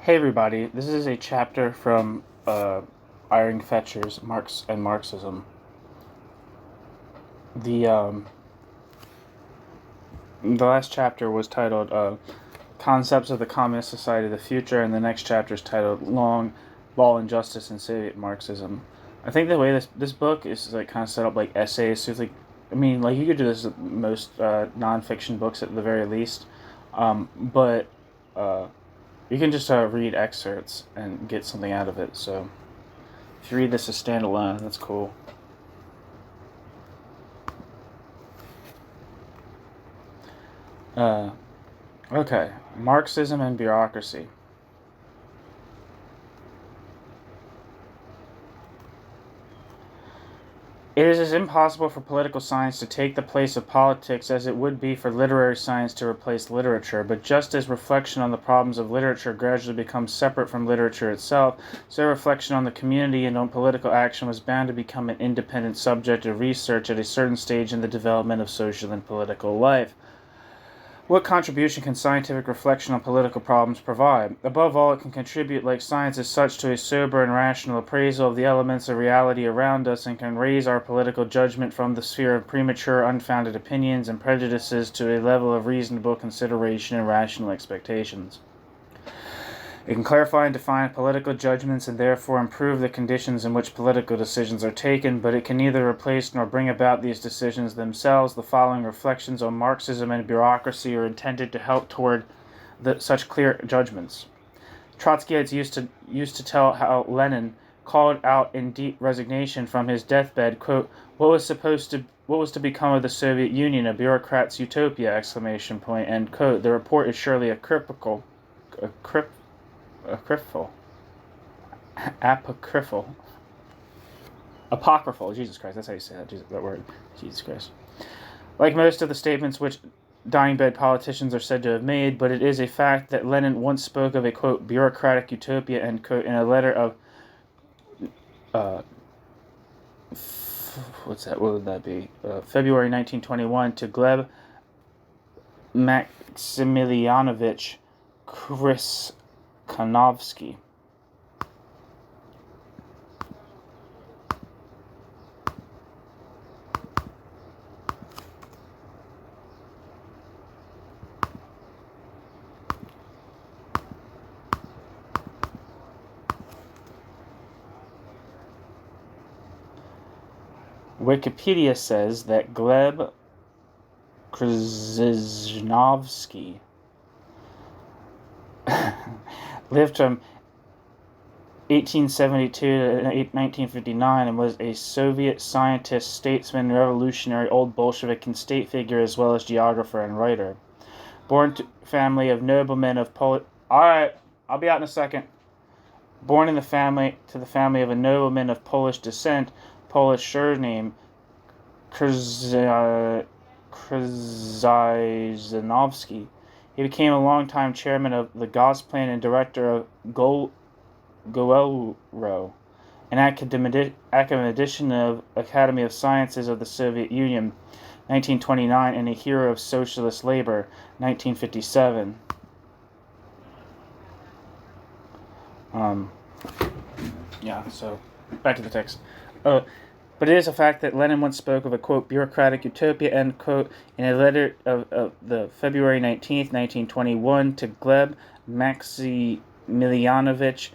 Hey everybody, this is a chapter from Iring Fetscher's Marx and Marxism. The last chapter was titled Concepts of the Communist Society of the Future, and the next chapter is titled Law and Justice in Soviet Marxism. I think the way this book is like kind of set up like essays, so it's like, you could do this with most nonfiction books at the very least, but you can just read excerpts and get something out of it. So if you read this as standalone, that's cool. Okay, Marxism and Bureaucracy. It is as impossible for political science to take the place of politics as it would be for literary science to replace literature, but just as reflection on the problems of literature gradually becomes separate from literature itself, so reflection on the community and on political action was bound to become an independent subject of research at a certain stage in the development of social and political life. What contribution can scientific reflection on political problems provide? Above all, it can contribute, like science as such, to a sober and rational appraisal of the elements of reality around us, and can raise our political judgment from the sphere of premature, unfounded opinions and prejudices to a level of reasonable consideration and rational expectations. It can clarify and define political judgments and therefore improve the conditions in which political decisions are taken, but it can neither replace nor bring about these decisions themselves. The following reflections on Marxism and bureaucracy are intended to help toward such clear judgments. Trotskyites used to tell how Lenin called out in deep resignation from his deathbed, quote, what was to become of the Soviet Union, a bureaucrat's utopia, exclamation point, end quote. The report is surely apocryphal, Jesus Christ, that's how you say that word, Jesus Christ. Like most of the statements which dying bed politicians are said to have made, but it is a fact that Lenin once spoke of a, quote, bureaucratic utopia, end quote, in a letter of, February 1921 to Gleb Maximilianovich Kanovsky. Wikipedia says that Gleb Krzyznovsky lived from 1872 to 1959 and was a Soviet scientist, statesman, revolutionary, old Bolshevik, and state figure, as well as geographer and writer. Born to a family of noblemen of Polish... Alright, I'll be out in a second. Born to the family of a nobleman of Polish descent, Polish surname Krzyznovsky. He became a longtime chairman of the Gosplan and director of Goelro, an academician of Academy of Sciences of the Soviet Union, 1929, and a hero of socialist labor, 1957. So back to the text. But it is a fact that Lenin once spoke of a, quote, bureaucratic utopia, end quote, in a letter of the February 19th, 1921 to Gleb Maximilianovich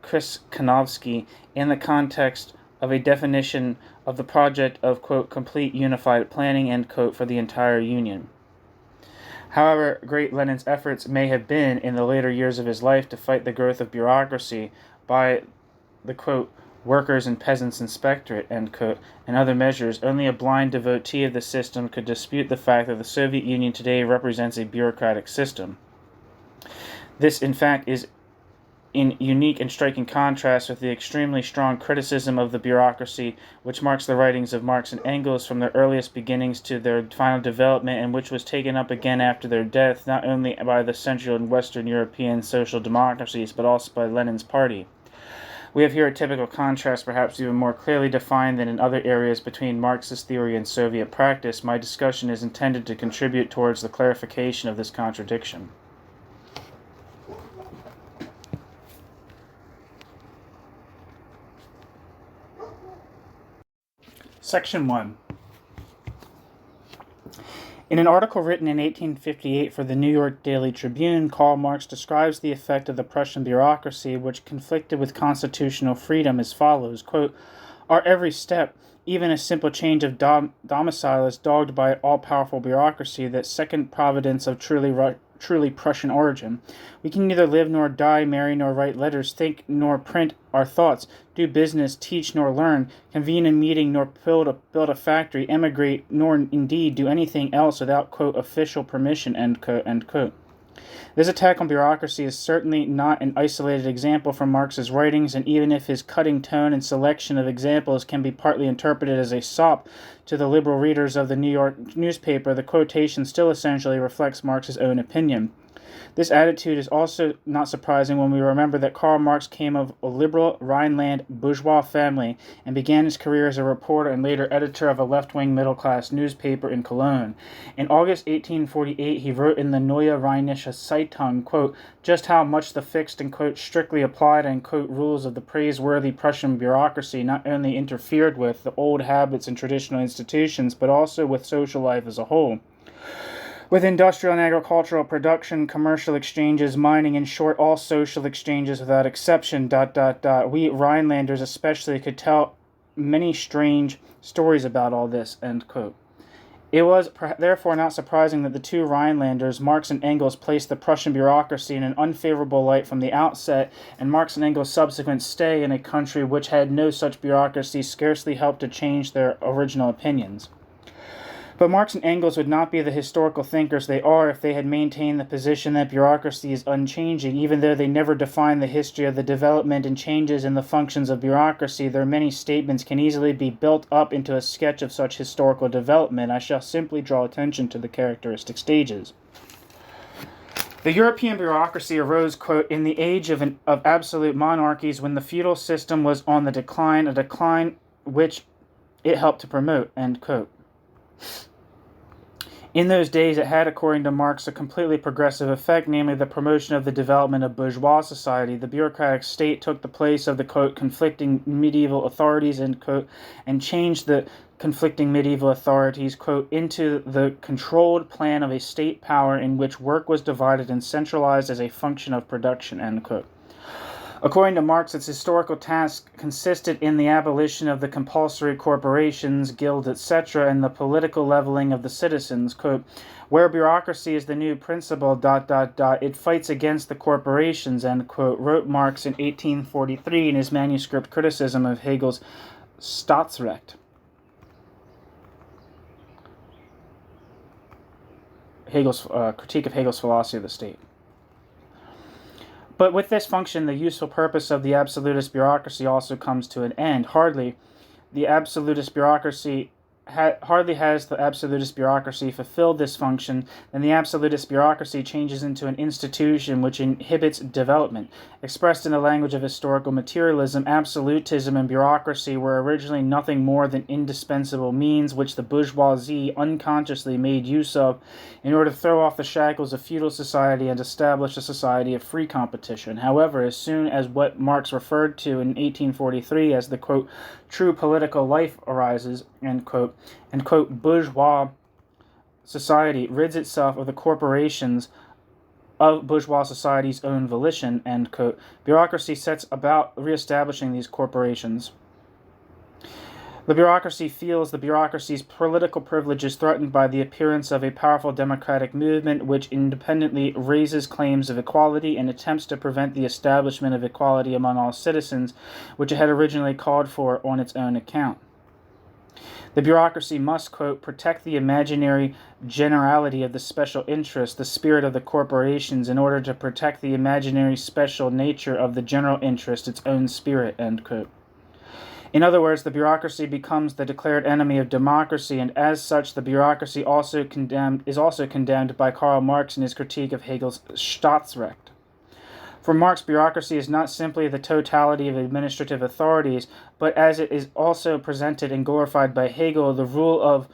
Kanovsky in the context of a definition of the project of, quote, complete unified planning, end quote, for the entire Union. However great Lenin's efforts may have been in the later years of his life to fight the growth of bureaucracy by the, quote, workers' and peasants' inspectorate, end quote, and other measures, only a blind devotee of the system could dispute the fact that the Soviet Union today represents a bureaucratic system. This, in fact, is in unique and striking contrast with the extremely strong criticism of the bureaucracy which marks the writings of Marx and Engels from their earliest beginnings to their final development, and which was taken up again after their death, not only by the Central and Western European social democracies, but also by Lenin's party. We have here a typical contrast, perhaps even more clearly defined than in other areas, between Marxist theory and Soviet practice. My discussion is intended to contribute towards the clarification of this contradiction. Section 1. In an article written in 1858 for the New York Daily Tribune, Karl Marx describes the effect of the Prussian bureaucracy, which conflicted with constitutional freedom, as follows, quote, "Our every step, even a simple change of domicile, is dogged by all-powerful bureaucracy, that second providence of truly Prussian origin. We can neither live nor die, marry nor write letters, think nor print our thoughts, do business, teach nor learn, convene a meeting nor build a factory, emigrate nor indeed do anything else without, quote, official permission," end quote, end quote. This attack on bureaucracy is certainly not an isolated example from Marx's writings, and even if his cutting tone and selection of examples can be partly interpreted as a sop to the liberal readers of the New York newspaper, the quotation still essentially reflects Marx's own opinion. This attitude is also not surprising when we remember that Karl Marx came of a liberal Rhineland bourgeois family and began his career as a reporter and later editor of a left-wing middle-class newspaper in Cologne. In August 1848, he wrote in the Neue Rheinische Zeitung, quote, "just how much the fixed and, quote, strictly applied, and, quote, rules of the praiseworthy Prussian bureaucracy not only interfered with the old habits and traditional institutions, but also with social life as a whole. With industrial and agricultural production, commercial exchanges, mining, in short, all social exchanges without exception, we Rhinelanders especially could tell many strange stories about all this," end quote. It was therefore not surprising that the two Rhinelanders, Marx and Engels, placed the Prussian bureaucracy in an unfavorable light from the outset, and Marx and Engels' subsequent stay in a country which had no such bureaucracy scarcely helped to change their original opinions. But Marx and Engels would not be the historical thinkers they are if they had maintained the position that bureaucracy is unchanging. Even though they never defined the history of the development and changes in the functions of bureaucracy, their many statements can easily be built up into a sketch of such historical development. I shall simply draw attention to the characteristic stages. The European bureaucracy arose, quote, "in the age of absolute monarchies, when the feudal system was on the decline, a decline which it helped to promote," end quote. In those days, it had, according to Marx, a completely progressive effect, namely the promotion of the development of bourgeois society. The bureaucratic state took the place of the, quote, conflicting medieval authorities, end quote, and changed the conflicting medieval authorities, quote, into the controlled plan of a state power in which work was divided and centralized as a function of production, end quote. According to Marx, its historical task consisted in the abolition of the compulsory corporations, guilds, etc., and the political leveling of the citizens, quote, "where bureaucracy is the new principle, it fights against the corporations," end quote, wrote Marx in 1843 in his manuscript criticism of Hegel's Staatsrecht. Hegel's critique of Hegel's philosophy of the state. But with this function, the useful purpose of the absolutist bureaucracy also comes to an end. Hardly has the absolutist bureaucracy fulfilled this function, then the absolutist bureaucracy changes into an institution which inhibits development. Expressed in the language of historical materialism, absolutism and bureaucracy were originally nothing more than indispensable means which the bourgeoisie unconsciously made use of in order to throw off the shackles of feudal society and establish a society of free competition. However, as soon as what Marx referred to in 1843 as the, quote, true political life arises, end quote, and, quote, bourgeois society rids itself of the corporations of bourgeois society's own volition, end quote, bureaucracy sets about reestablishing these corporations. The bureaucracy feels the bureaucracy's political privilege is threatened by the appearance of a powerful democratic movement which independently raises claims of equality and attempts to prevent the establishment of equality among all citizens, which it had originally called for on its own account. The bureaucracy must, quote, protect the imaginary generality of the special interest, the spirit of the corporations, in order to protect the imaginary special nature of the general interest, its own spirit, end quote. In other words, the bureaucracy becomes the declared enemy of democracy, and as such, the bureaucracy is also condemned by Karl Marx in his critique of Hegel's Staatsrecht. For Marx, bureaucracy is not simply the totality of administrative authorities, but as it is also presented and glorified by Hegel, the rule of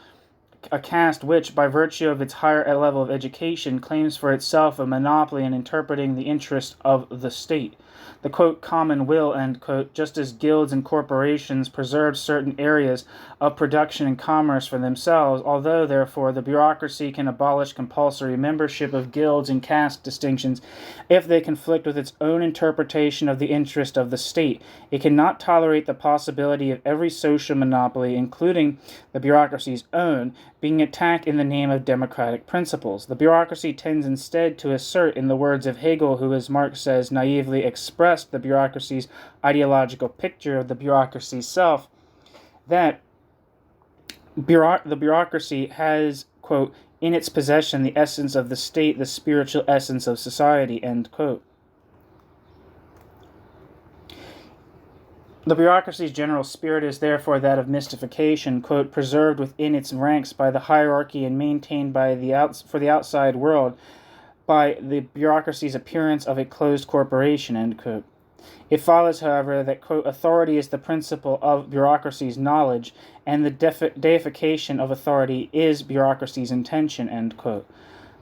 a caste which, by virtue of its higher level of education, claims for itself a monopoly in interpreting the interest of the state. The quote, common will, end quote, just as guilds and corporations preserve certain areas of production and commerce for themselves, although, therefore, the bureaucracy can abolish compulsory membership of guilds and caste distinctions if they conflict with its own interpretation of the interest of the state. It cannot tolerate the possibility of every social monopoly, including the bureaucracy's own, being attacked in the name of democratic principles. The bureaucracy tends instead to assert, in the words of Hegel, who, as Marx says, naively expressed the bureaucracy's ideological picture of the bureaucracy's self, that the bureaucracy has, quote, in its possession the essence of the state, the spiritual essence of society, end quote. The bureaucracy's general spirit is therefore that of mystification, quote, preserved within its ranks by the hierarchy and maintained by for the outside world by the bureaucracy's appearance of a closed corporation, end quote. It follows, however, that, quote, authority is the principle of bureaucracy's knowledge, and the deification of authority is bureaucracy's intention, end quote.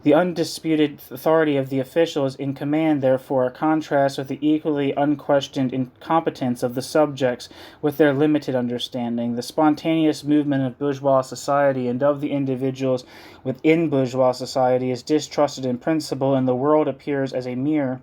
The undisputed authority of the officials in command, therefore, contrasts with the equally unquestioned incompetence of the subjects with their limited understanding. The spontaneous movement of bourgeois society and of the individuals within bourgeois society is distrusted in principle, and the world appears as a mere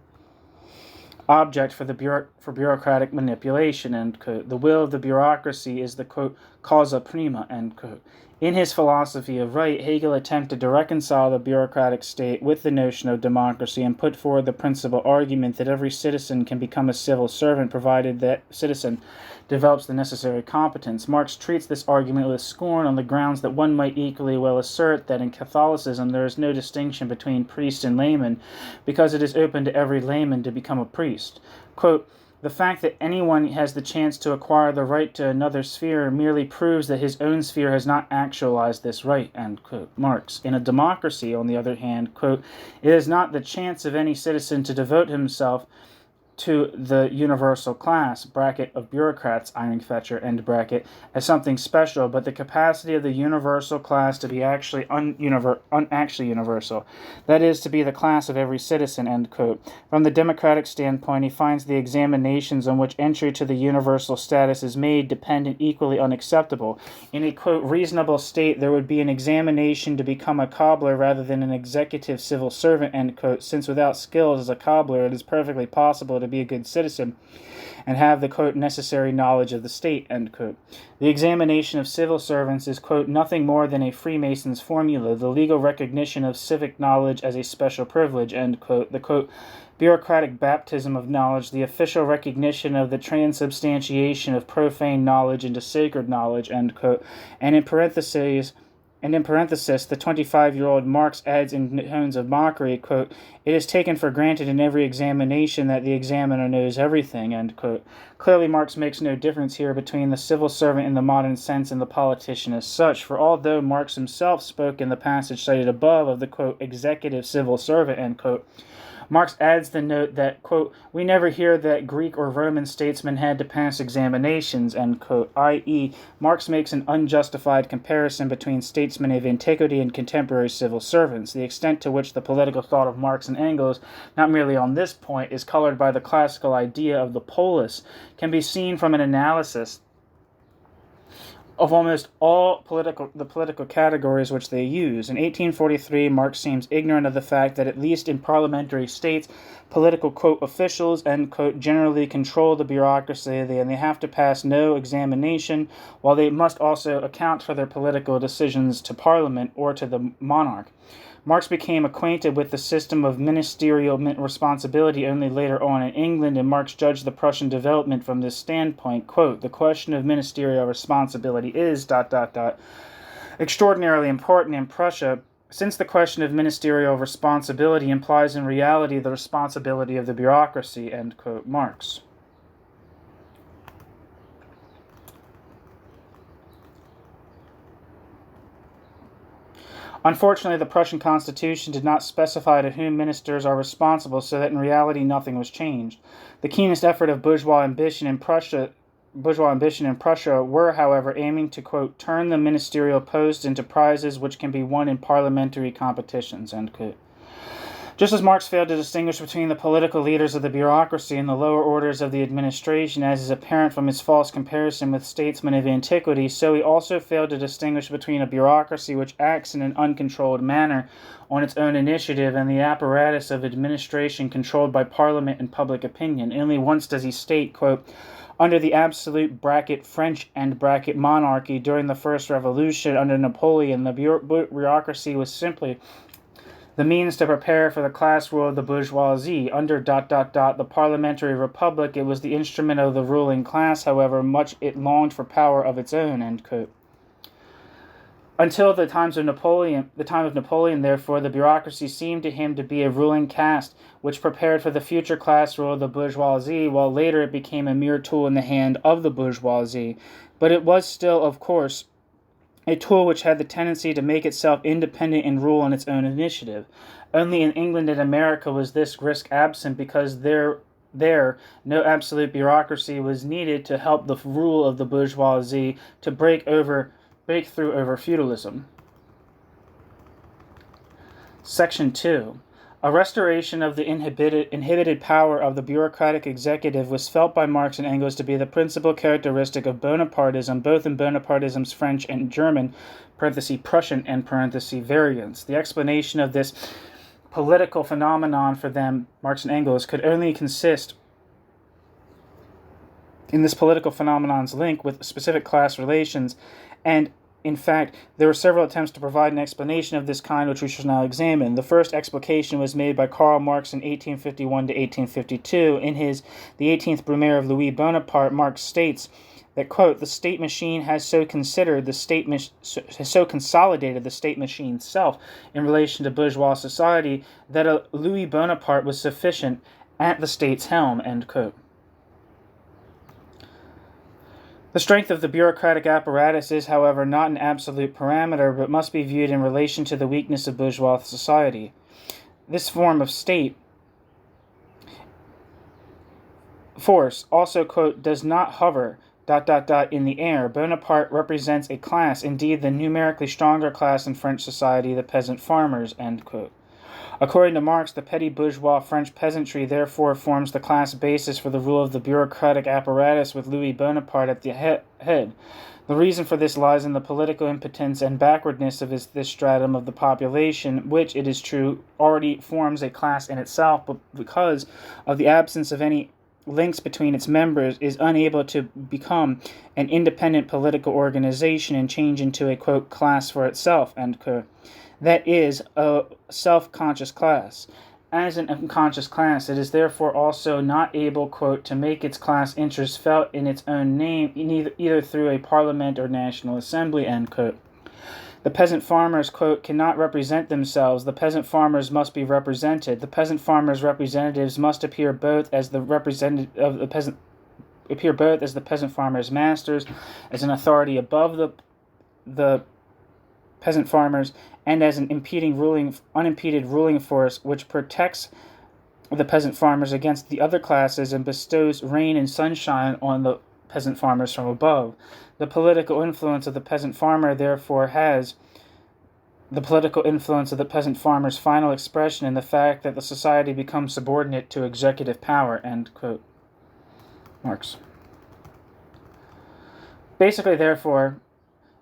object for bureaucratic manipulation, end quote. The will of the bureaucracy is the, quote, causa prima, end quote. In his philosophy of right, Hegel attempted to reconcile the bureaucratic state with the notion of democracy and put forward the principal argument that every citizen can become a civil servant provided that citizen develops the necessary competence. Marx treats this argument with scorn on the grounds that one might equally well assert that in Catholicism there is no distinction between priest and layman because it is open to every layman to become a priest. Quote, the fact that anyone has the chance to acquire the right to another sphere merely proves that his own sphere has not actualized this right, end quote. Marx. In a democracy, on the other hand, quote, it is not the chance of any citizen to devote himself to the universal class, bracket, of bureaucrats, Iring, Fetscher, end bracket, as something special, but the capacity of the universal class to be actually universal. That is, to be the class of every citizen, end quote. From the democratic standpoint, he finds the examinations on which entry to the universal status is made dependent equally unacceptable. In a, quote, reasonable state, there would be an examination to become a cobbler rather than an executive civil servant, end quote, since without skills as a cobbler it is perfectly possible to be a good citizen and have the, quote, necessary knowledge of the state, end quote. The examination of civil servants is, quote, nothing more than a Freemason's formula, the legal recognition of civic knowledge as a special privilege, end quote. The, quote, bureaucratic baptism of knowledge, the official recognition of the transubstantiation of profane knowledge into sacred knowledge, end quote. And in parentheses, the 25-year-old Marx adds in tones of mockery, quote, it is taken for granted in every examination that the examiner knows everything, end quote. Clearly, Marx makes no difference here between the civil servant in the modern sense and the politician as such, for although Marx himself spoke in the passage cited above of the, quote, executive civil servant, end quote, Marx adds the note that, quote, we never hear that Greek or Roman statesmen had to pass examinations, end quote, i.e., Marx makes an unjustified comparison between statesmen of antiquity and contemporary civil servants. The extent to which the political thought of Marx and Engels, not merely on this point, is colored by the classical idea of the polis, can be seen from an analysis of almost all the political categories which they use. In 1843, Marx seems ignorant of the fact that at least in parliamentary states, political, quote, officials, end quote, generally control the bureaucracy, and they have to pass no examination, while they must also account for their political decisions to Parliament or to the monarch. Marx became acquainted with the system of ministerial responsibility only later on in England, and Marx judged the Prussian development from this standpoint. Quote, the question of ministerial responsibility is, extraordinarily important in Prussia, since the question of ministerial responsibility implies in reality the responsibility of the bureaucracy, end quote, Marx. Unfortunately, the Prussian constitution did not specify to whom ministers are responsible, so that in reality nothing was changed. The keenest effort of bourgeois ambition in Prussia bourgeois ambition in Prussia were, however, aiming to, quote, turn the ministerial posts into prizes which can be won in parliamentary competitions, end quote. Just as Marx failed to distinguish between the political leaders of the bureaucracy and the lower orders of the administration, as is apparent from his false comparison with statesmen of antiquity, so he also failed to distinguish between a bureaucracy which acts in an uncontrolled manner on its own initiative and the apparatus of administration controlled by parliament and public opinion. Only once does he state, quote, under the absolute (French and monarchy during the First Revolution under Napoleon, the bureaucracy was simply the means to prepare for the class rule of the bourgeoisie. Under ... the parliamentary republic, it was the instrument of the ruling class, however much it longed for power of its own, end quote. Until the time of Napoleon, therefore, the bureaucracy seemed to him to be a ruling caste, which prepared for the future class rule of the bourgeoisie, while later it became a mere tool in the hand of the bourgeoisie. But it was still, of course, a tool which had the tendency to make itself independent and rule on its own initiative. Only in England and America was this risk absent, because there no absolute bureaucracy was needed to help the rule of the bourgeoisie to break through over feudalism. Section 2. A restoration of the inhibited power of the bureaucratic executive was felt by Marx and Engels to be the principal characteristic of Bonapartism, both in Bonapartism's French and German (Prussian) and variants. The explanation of this political phenomenon for them, Marx and Engels, could only consist in this political phenomenon's link with specific class relations, and in fact, there were several attempts to provide an explanation of this kind, which we shall now examine. The first explication was made by Karl Marx in 1851 to 1852. In his The 18th Brumaire of Louis Bonaparte, Marx states that, quote, the state machine has so consolidated the state machine self in relation to bourgeois society that a Louis Bonaparte was sufficient at the state's helm, end quote. The strength of the bureaucratic apparatus is, however, not an absolute parameter, but must be viewed in relation to the weakness of bourgeois society. This form of state force also, quote, does not hover ... in the air. Bonaparte represents a class, indeed the numerically stronger class in French society, the peasant farmers, end quote. According to Marx, the petty bourgeois French peasantry therefore forms the class basis for the rule of the bureaucratic apparatus, with Louis Bonaparte at the head. The reason for this lies in the political impotence and backwardness of this stratum of the population, which, it is true, already forms a class in itself, but because of the absence of any links between its members, is unable to become an independent political organization and change into a, quote, class for itself, end quote. That is, a self-conscious class. As an unconscious class, it is therefore also not able, quote, to make its class interests felt in its own name, either through a parliament or national assembly, end quote. The peasant farmers, quote, cannot represent themselves. The peasant farmers must be represented. The peasant farmers' representatives must appear both as the peasant farmers' masters, as an authority above the peasant farmers, and as an unimpeded ruling force which protects the peasant farmers against the other classes and bestows rain and sunshine on the peasant farmers from above. The political influence of the peasant farmer therefore has the political influence of the peasant farmer's final expression in the fact that the society becomes subordinate to executive power, end quote. Marx. Basically, therefore,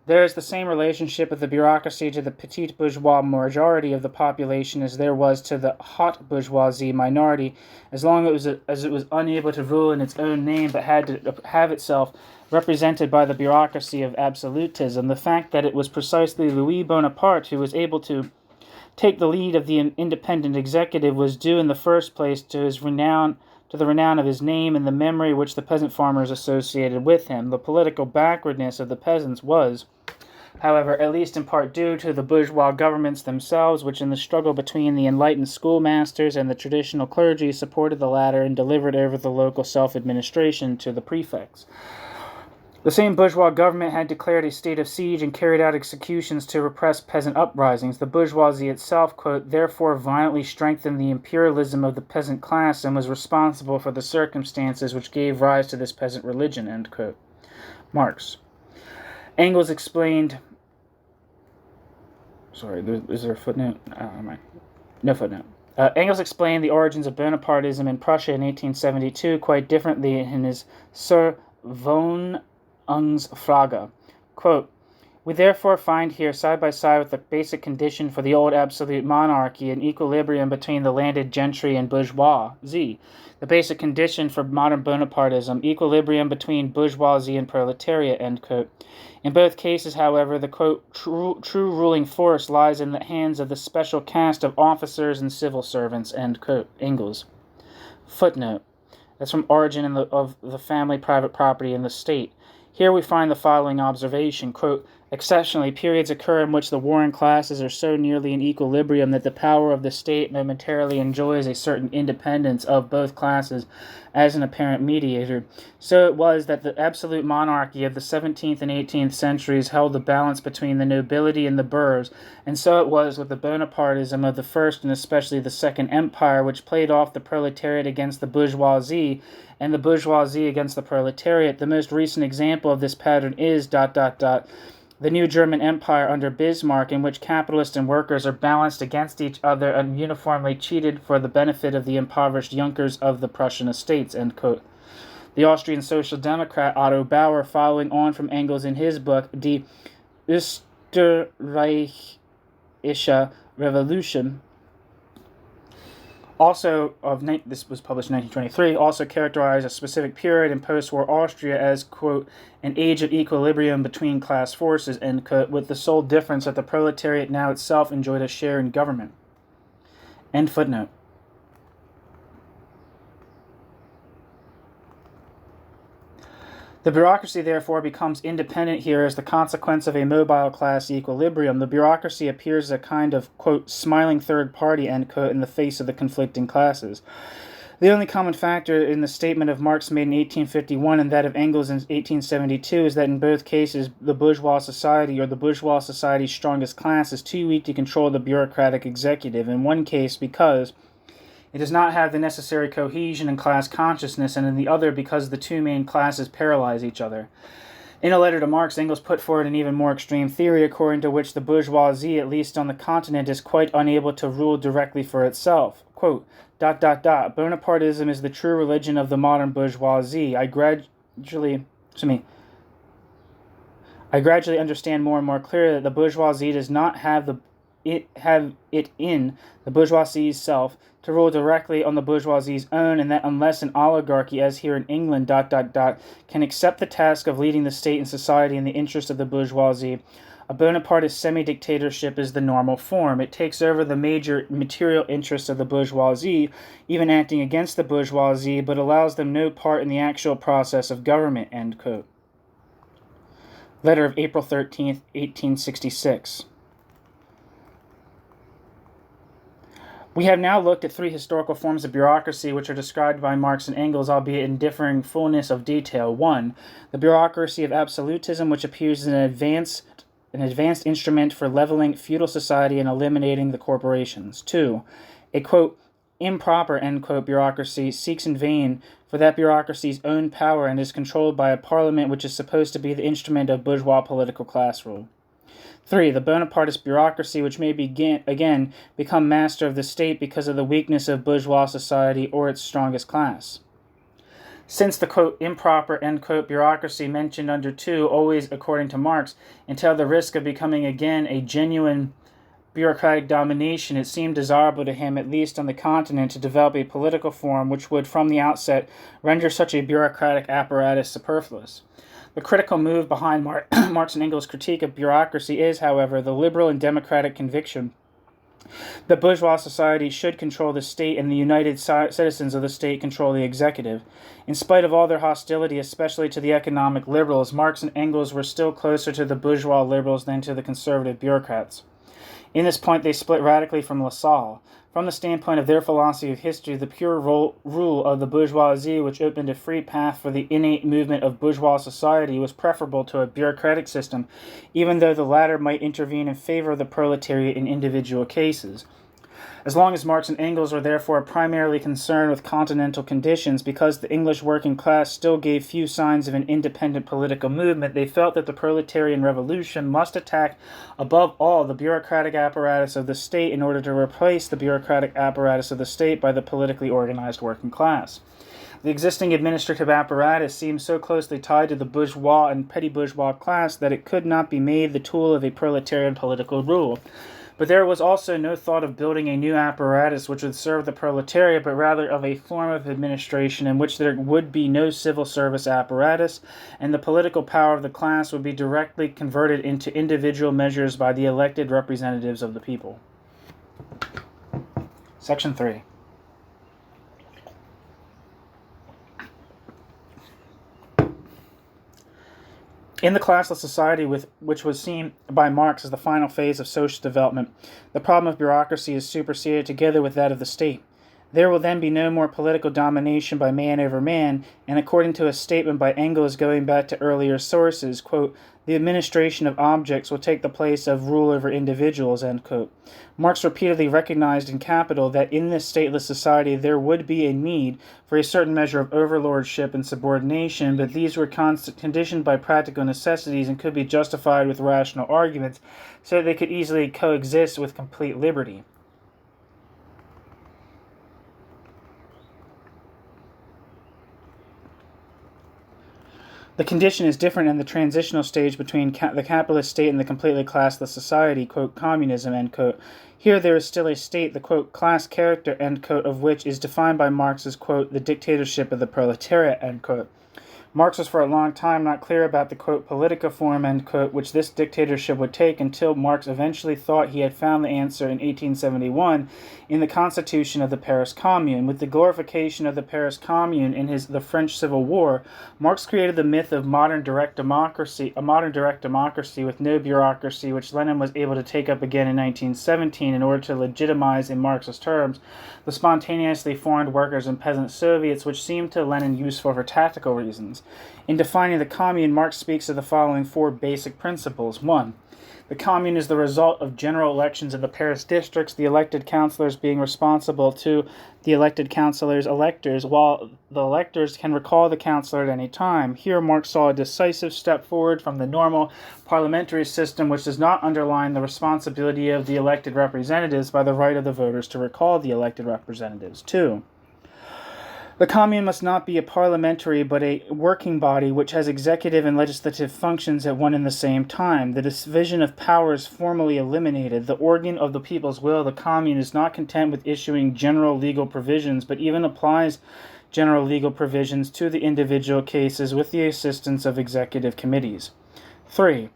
there is the same relationship of the bureaucracy to the petit bourgeois majority of the population as there was to the haute bourgeoisie minority, as long as it was unable to rule in its own name but had to have itself represented by the bureaucracy of absolutism. The fact that it was precisely Louis Bonaparte who was able to take the lead of the independent executive was due in the first place to the renown of his name and the memory which the peasant farmers associated with him. The political backwardness of the peasants was, however, at least in part due to the bourgeois governments themselves, which in the struggle between the enlightened schoolmasters and the traditional clergy supported the latter and delivered over the local self-administration to the prefects. The same bourgeois government had declared a state of siege and carried out executions to repress peasant uprisings. The bourgeoisie itself, quote, therefore violently strengthened the imperialism of the peasant class and was responsible for the circumstances which gave rise to this peasant religion, end quote. Marx. Engels explained... Sorry, is there a footnote? No footnote. Engels explained the origins of Bonapartism in Prussia in 1872 quite differently in his Zur Wohnungsfrage. Quote, we therefore find here, side by side with the basic condition for the old absolute monarchy, an equilibrium between the landed gentry and bourgeoisie. The basic condition for modern Bonapartism, equilibrium between bourgeoisie and proletariat, end quote. In both cases, however, the, quote, true ruling force lies in the hands of the special caste of officers and civil servants, end quote. Engels. Footnote. That's from Origin of the Family, Private Property, and the State. Here we find the following observation, quote, exceptionally, periods occur in which the warring classes are so nearly in equilibrium that the power of the state momentarily enjoys a certain independence of both classes as an apparent mediator. So it was that the absolute monarchy of the 17th and 18th centuries held the balance between the nobility and the bourges, and so it was with the Bonapartism of the First and especially the Second Empire, which played off the proletariat against the bourgeoisie, and the bourgeoisie against the proletariat. The most recent example of this pattern is ... the new German Empire under Bismarck, in which capitalists and workers are balanced against each other and uniformly cheated for the benefit of the impoverished Junkers of the Prussian estates, end quote. The Austrian Social Democrat Otto Bauer, following on from Engels in his book, Die Österreichische Revolution, this was published in 1923, also characterized a specific period in post-war Austria as, quote, an age of equilibrium between class forces, end quote, with the sole difference that the proletariat now itself enjoyed a share in government. End footnote. The bureaucracy, therefore, becomes independent here as the consequence of a mobile class equilibrium. The bureaucracy appears as a kind of, quote, smiling third party, end quote, in the face of the conflicting classes. The only common factor in the statement of Marx made in 1851 and that of Engels in 1872 is that in both cases the bourgeois society or the bourgeois society's strongest class is too weak to control the bureaucratic executive. In one case because it does not have the necessary cohesion and class consciousness, and in the other because the two main classes paralyze each other. In a letter to Marx, Engels put forward an even more extreme theory according to which the bourgeoisie, at least on the continent, is quite unable to rule directly for itself. Quote, ... Bonapartism is the true religion of the modern bourgeoisie. I gradually understand more and more clearly that the bourgeoisie does not have it in the bourgeoisie's self to rule directly on the bourgeoisie's own, and that unless an oligarchy, as here in England, ... can accept the task of leading the state and society in the interest of the bourgeoisie, a Bonapartist semi-dictatorship is the normal form. It takes over the major material interests of the bourgeoisie, even acting against the bourgeoisie, but allows them no part in the actual process of government, end quote. Letter of April 13th, 1866. We have now looked at three historical forms of bureaucracy which are described by Marx and Engels, albeit in differing fullness of detail. 1. The bureaucracy of absolutism, which appears as an advanced instrument for leveling feudal society and eliminating the corporations. 2. A, quote, improper, end quote, bureaucracy seeks in vain for that bureaucracy's own power and is controlled by a parliament which is supposed to be the instrument of bourgeois political class rule. 3. The Bonapartist bureaucracy, which may again become master of the state because of the weakness of bourgeois society or its strongest class. Since the, quote, improper, end quote, bureaucracy mentioned under 2 always, according to Marx, entailed the risk of becoming again a genuine bureaucratic domination, it seemed desirable to him, at least on the continent, to develop a political form which would, from the outset, render such a bureaucratic apparatus superfluous. The critical move behind Marx and Engels' critique of bureaucracy is, however, the liberal and democratic conviction that bourgeois society should control the state and the united citizens of the state control the executive. In spite of all their hostility, especially to the economic liberals, Marx and Engels were still closer to the bourgeois liberals than to the conservative bureaucrats. In this point, they split radically from Lassalle. From the standpoint of their philosophy of history, the pure rule of the bourgeoisie, which opened a free path for the innate movement of bourgeois society, was preferable to a bureaucratic system, even though the latter might intervene in favor of the proletariat in individual cases. As long as Marx and Engels were therefore primarily concerned with continental conditions, because the English working class still gave few signs of an independent political movement, they felt that the proletarian revolution must attack above all the bureaucratic apparatus of the state in order to replace the bureaucratic apparatus of the state by the politically organized working class. The existing administrative apparatus seemed so closely tied to the bourgeois and petty bourgeois class that it could not be made the tool of a proletarian political rule. But there was also no thought of building a new apparatus which would serve the proletariat, but rather of a form of administration in which there would be no civil service apparatus, and the political power of the class would be directly converted into individual measures by the elected representatives of the people. Section 3. In the classless society which was seen by Marx as the final phase of social development, the problem of bureaucracy is superseded together with that of the state. There will then be no more political domination by man over man, and according to a statement by Engels going back to earlier sources, quote, the administration of objects will take the place of rule over individuals, end quote. Marx repeatedly recognized in Capital that in this stateless society there would be a need for a certain measure of overlordship and subordination, but these were conditioned by practical necessities and could be justified with rational arguments, so that they could easily coexist with complete liberty. The condition is different in the transitional stage between the capitalist state and the completely classless society, quote, communism, end quote. Here there is still a state, the, quote, class character, end quote, of which is defined by Marx as, quote, the dictatorship of the proletariat, end quote. Marx was for a long time not clear about the, quote, politica form, end quote, which this dictatorship would take until Marx eventually thought he had found the answer in 1871 in the Constitution of the Paris Commune. With the glorification of the Paris Commune in the French Civil War, Marx created the myth of a modern direct democracy with no bureaucracy, which Lenin was able to take up again in 1917 in order to legitimize, in Marxist terms, the spontaneously formed workers' and peasant Soviets, which seemed to Lenin useful for tactical reasons. In defining the commune, Marx speaks of the following four basic principles. 1. The commune is the result of general elections in the Paris districts, the elected councillors being responsible to the elected councillors' electors, while the electors can recall the councillor at any time. Here Marx saw a decisive step forward from the normal parliamentary system, which does not underline the responsibility of the elected representatives by the right of the voters to recall the elected representatives. 2. The commune must not be a parliamentary but a working body which has executive and legislative functions at one and the same time. The division of powers formally eliminated, the organ of the people's will, the commune is not content with issuing general legal provisions, but even applies general legal provisions to the individual cases with the assistance of executive committees. 3.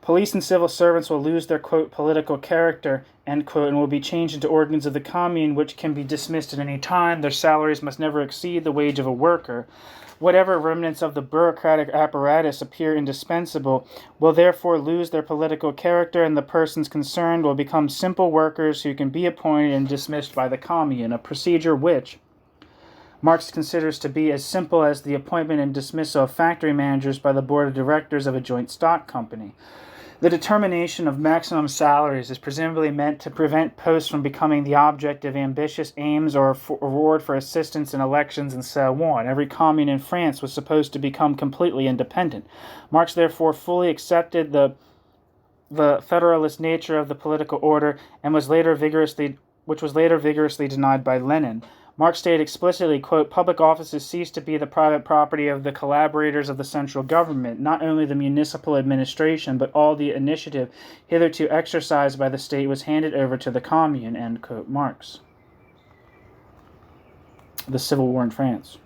Police and civil servants will lose their, quote, political character, end quote, and will be changed into organs of the commune which can be dismissed at any time. Their salaries must never exceed the wage of a worker. Whatever remnants of the bureaucratic apparatus appear indispensable will therefore lose their political character, and the persons concerned will become simple workers who can be appointed and dismissed by the commune, a procedure which Marx considers to be as simple as the appointment and dismissal of factory managers by the board of directors of a joint stock company. The determination of maximum salaries is presumably meant to prevent posts from becoming the object of ambitious aims or reward for assistance in elections and so on. Every commune in France was supposed to become completely independent. Marx therefore fully accepted the federalist nature of the political order and was later vigorously denied by Lenin. Marx stated explicitly, quote, public offices ceased to be the private property of the collaborators of the central government, not only the municipal administration, but all the initiative hitherto exercised by the state was handed over to the commune, end quote, Marx. The Civil War in France.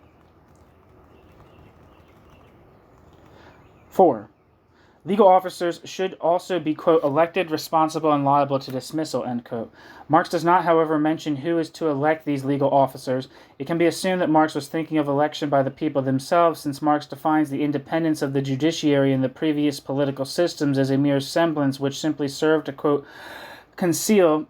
4. Legal officers should also be, quote, elected, responsible, and liable to dismissal, end quote. Marx does not, however, mention who is to elect these legal officers. It can be assumed that Marx was thinking of election by the people themselves, since Marx defines the independence of the judiciary in the previous political systems as a mere semblance which simply served to, quote, conceal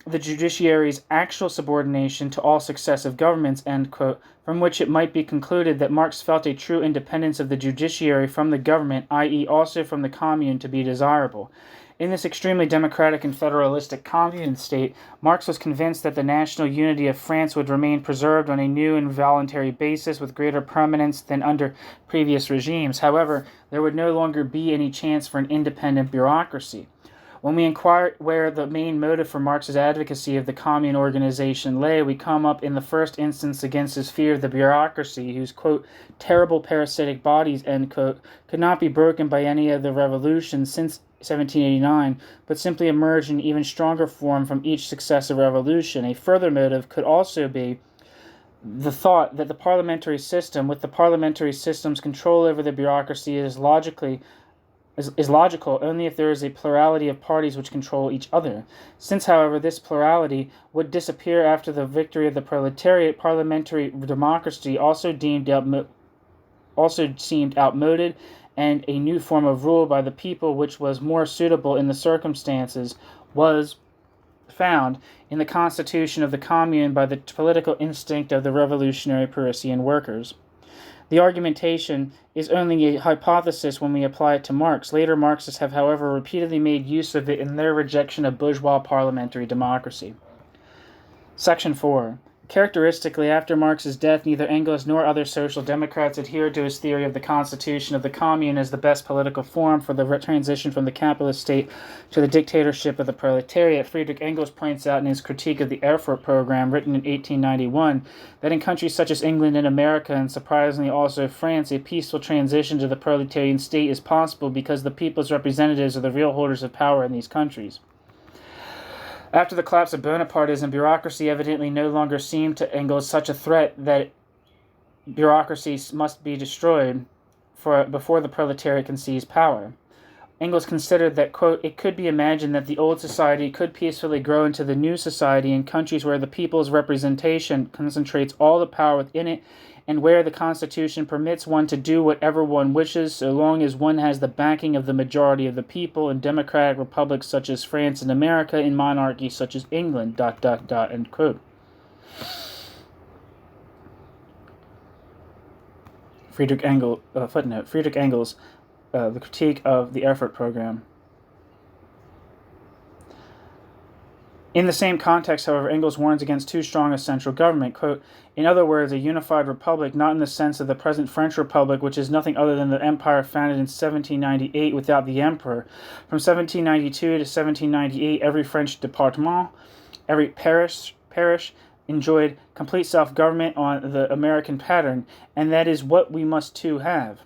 the judiciary's actual subordination to all successive governments, end quote, from which it might be concluded that Marx felt a true independence of the judiciary from the government, i.e. also from the commune, to be desirable. In this extremely democratic and federalistic commune state, Marx was convinced that the national unity of France would remain preserved on a new and voluntary basis with greater permanence than under previous regimes. However, there would no longer be any chance for an independent bureaucracy. When we inquire where the main motive for Marx's advocacy of the commune organization lay, we come up in the first instance against his fear of the bureaucracy, whose, quote, terrible parasitic bodies, end quote, could not be broken by any of the revolutions since 1789, but simply emerged in even stronger form from each successive revolution. A further motive could also be the thought that the parliamentary system, with the parliamentary system's control over the bureaucracy, is logical only if there is a plurality of parties which control each other. Since, however, this plurality would disappear after the victory of the proletariat, parliamentary democracy also seemed outmoded, and a new form of rule by the people, which was more suitable in the circumstances, was found in the constitution of the commune by the political instinct of the revolutionary Parisian workers. The argumentation is only a hypothesis when we apply it to Marx. Later Marxists have, however, repeatedly made use of it in their rejection of bourgeois parliamentary democracy. Section 4. Characteristically, after Marx's death, neither Engels nor other social democrats adhered to his theory of the constitution of the commune as the best political form for the transition from the capitalist state to the dictatorship of the proletariat. Friedrich Engels points out in his critique of the Erfurt program, written in 1891, that in countries such as England and America, and surprisingly also France, a peaceful transition to the proletarian state is possible because the people's representatives are the real holders of power in these countries. After the collapse of Bonapartism, bureaucracy evidently no longer seemed to Engels such a threat that bureaucracy must be destroyed before the proletariat can seize power. Engels considered that, quote, it could be imagined that the old society could peacefully grow into the new society in countries where the people's representation concentrates all the power within it, and where the Constitution permits one to do whatever one wishes, so long as one has the backing of the majority of the people, in democratic republics such as France and America, in monarchies such as England, ... end quote. Footnote. Friedrich Engels, the critique of the Erfurt program. In the same context, however, Engels warns against too strong a central government. Quote, in other words, a unified republic, not in the sense of the present French Republic, which is nothing other than the empire founded in 1798 without the emperor. From 1792 to 1798, every French département, every parish enjoyed complete self-government on the American pattern, and that is what we must too have.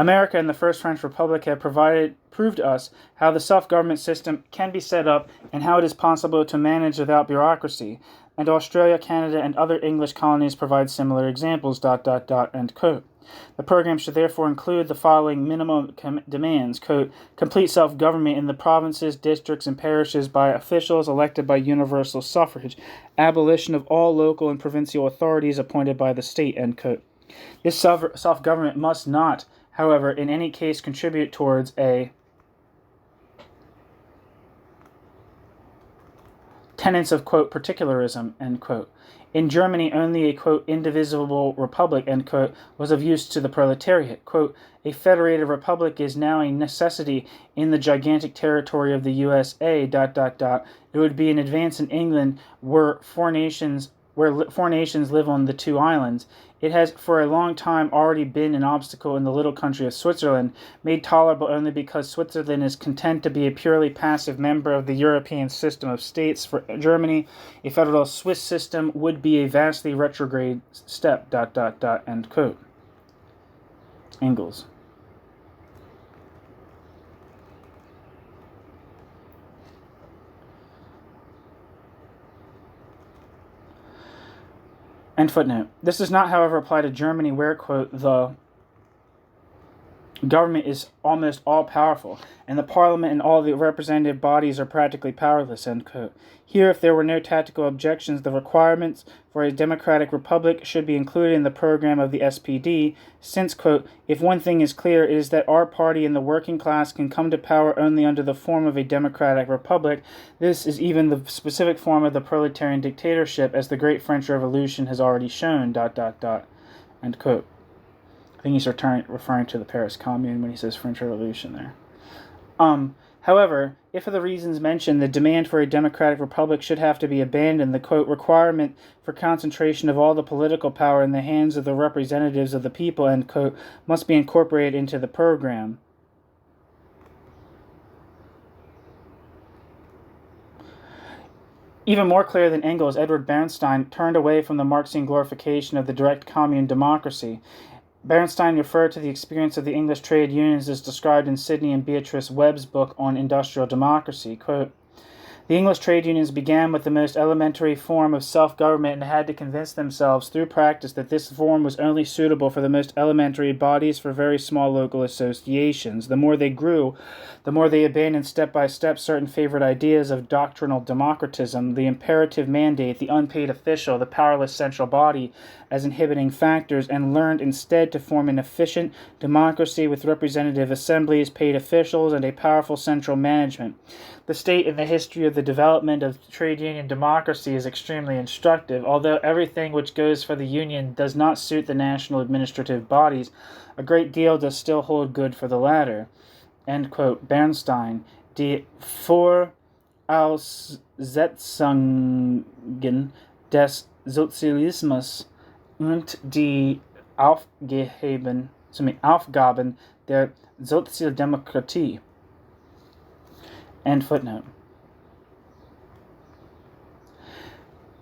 America and the First French Republic have proved to us how the self-government system can be set up and how it is possible to manage without bureaucracy. And Australia, Canada, and other English colonies provide similar examples, ... end quote. The program should therefore include the following minimum demands, quote, complete self-government in the provinces, districts, and parishes by officials elected by universal suffrage, abolition of all local and provincial authorities appointed by the state, end quote. This self-government must not, however, in any case contribute towards a tenets of, quote, particularism, end quote. In Germany, only a, quote, indivisible republic, end quote, was of use to the proletariat. Quote, a federated republic is now a necessity in the gigantic territory of the USA, ... It would be an advance in England where four nations live on the two islands. It has for a long time already been an obstacle in the little country of Switzerland, made tolerable only because Switzerland is content to be a purely passive member of the European system of states. For Germany, a federal Swiss system would be a vastly retrograde step, ... end quote. Engels. End footnote. This does not, however, apply to Germany where, quote, the government is almost all-powerful, and the parliament and all the representative bodies are practically powerless, end quote. Here, if there were no tactical objections, the requirements for a democratic republic should be included in the program of the SPD, since, quote, if one thing is clear, it is that our party and the working class can come to power only under the form of a democratic republic. This is even the specific form of the proletarian dictatorship, as the Great French Revolution has already shown, ... end quote. I think he's referring to the Paris Commune when he says French Revolution there. However, if for the reasons mentioned, the demand for a democratic republic should have to be abandoned, the, quote, requirement for concentration of all the political power in the hands of the representatives of the people, end quote, must be incorporated into the program. Even more clear than Engels, Edward Bernstein turned away from the Marxian glorification of the direct commune democracy. Bernstein referred to the experience of the English trade unions as described in Sidney and Beatrice Webb's book on industrial democracy. Quote, the English trade unions began with the most elementary form of self-government and had to convince themselves through practice that this form was only suitable for the most elementary bodies for very small local associations. The more they grew, the more they abandoned step by step certain favorite ideas of doctrinal democratism, the imperative mandate, the unpaid official, the powerless central body as inhibiting factors, and learned instead to form an efficient democracy with representative assemblies, paid officials, and a powerful central management. The state in the history of the development of trade union democracy is extremely instructive. Although everything which goes for the union does not suit the national administrative bodies, a great deal does still hold good for the latter. End quote. Bernstein, Die Voraussetzungen des Sozialismus und die Aufgaben der Sozialdemokratie. End footnote.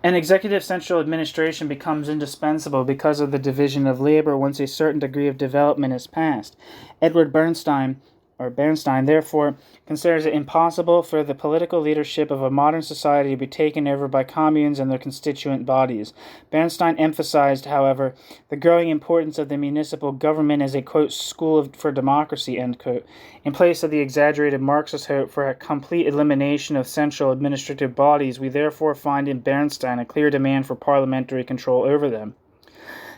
An executive central administration becomes indispensable because of the division of labor once a certain degree of development is passed. Edward Bernstein, therefore, considers it impossible for the political leadership of a modern society to be taken over by communes and their constituent bodies. Bernstein emphasized, however, the growing importance of the municipal government as a, quote, school for democracy, end quote, in place of the exaggerated Marxist hope for a complete elimination of central administrative bodies. We therefore find in Bernstein a clear demand for parliamentary control over them.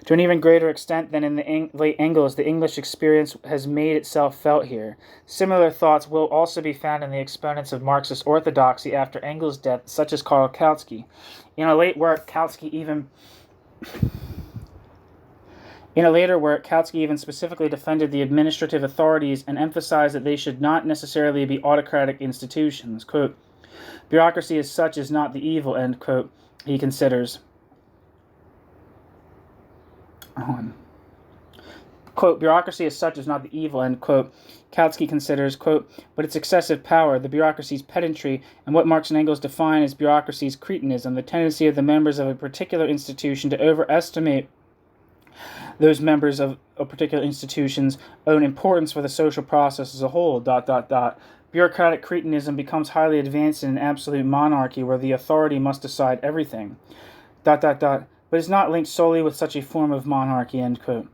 To an even greater extent than in the late Engels, the English experience has made itself felt here. Similar thoughts will also be found in the exponents of Marxist orthodoxy after Engels' death, such as Karl Kautsky. In a later work, Kautsky even specifically defended the administrative authorities and emphasized that they should not necessarily be autocratic institutions. Quote, bureaucracy as such is not the evil, end quote, he considers. Quote, bureaucracy as such is not the evil, end quote. Kautsky considers, quote, but its excessive power, the bureaucracy's pedantry, and what Marx and Engels define as bureaucracy's cretinism, the tendency of the members of a particular institution to overestimate those members of a particular institution's own importance for the social process as a whole, ... Bureaucratic cretinism becomes highly advanced in an absolute monarchy where the authority must decide everything, ... but is not linked solely with such a form of monarchy, end quote.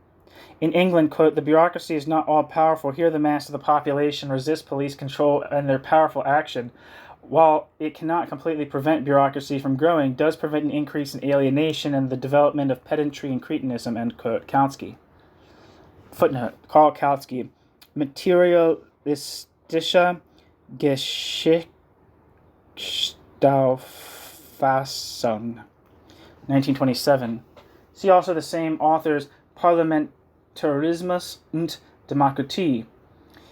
In England, quote, the bureaucracy is not all-powerful. Here the mass of the population resist police control and their powerful action. While it cannot completely prevent bureaucracy from growing, does prevent an increase in alienation and the development of pedantry and cretinism, end quote. Kautsky. Footnote. Karl Kautsky. Materialistische Geschichtsauffassung. 1927. See also the same author's Parlamentarismus und Demokratie.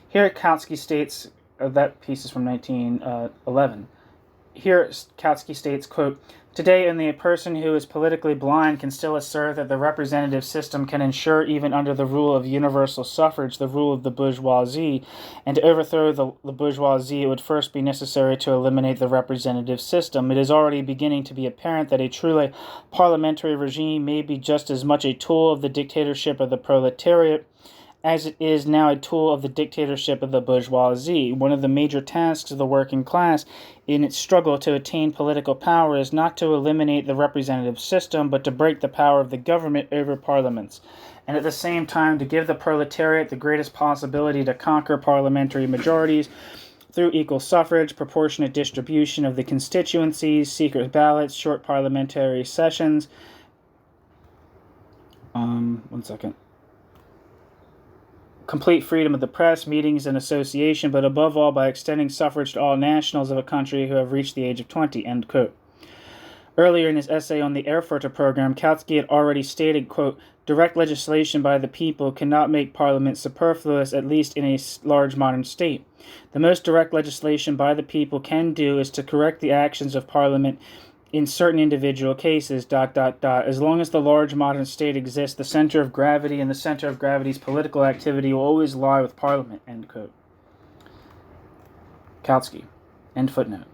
Here Kautsky states, that piece is from 1911. Here Kautsky states, quote, today only a person who is politically blind can still assert that the representative system can ensure, even under the rule of universal suffrage, the rule of the bourgeoisie, and to overthrow the bourgeoisie it would first be necessary to eliminate the representative system. It is already beginning to be apparent that a truly parliamentary regime may be just as much a tool of the dictatorship of the proletariat as it is now a tool of the dictatorship of the bourgeoisie. One of the major tasks of the working class in its struggle to attain political power is not to eliminate the representative system, but to break the power of the government over parliaments. and at the same time to give the proletariat the greatest possibility to conquer parliamentary majorities through equal suffrage, proportionate distribution of the constituencies, secret ballots, short parliamentary sessions. Complete freedom of the press, meetings, and association, but above all by extending suffrage to all nationals of a country who have reached the age of 20, end quote. Earlier in his essay on the Erfurter program, Kautsky had already stated, quote, direct legislation by the people cannot make parliament superfluous, at least in a large modern state. The most direct legislation by the people can do is to correct the actions of parliament in certain individual cases, ... As long as the large modern state exists, the center of gravity and the center of gravity's political activity will always lie with parliament, end quote. Kautsky, end footnote.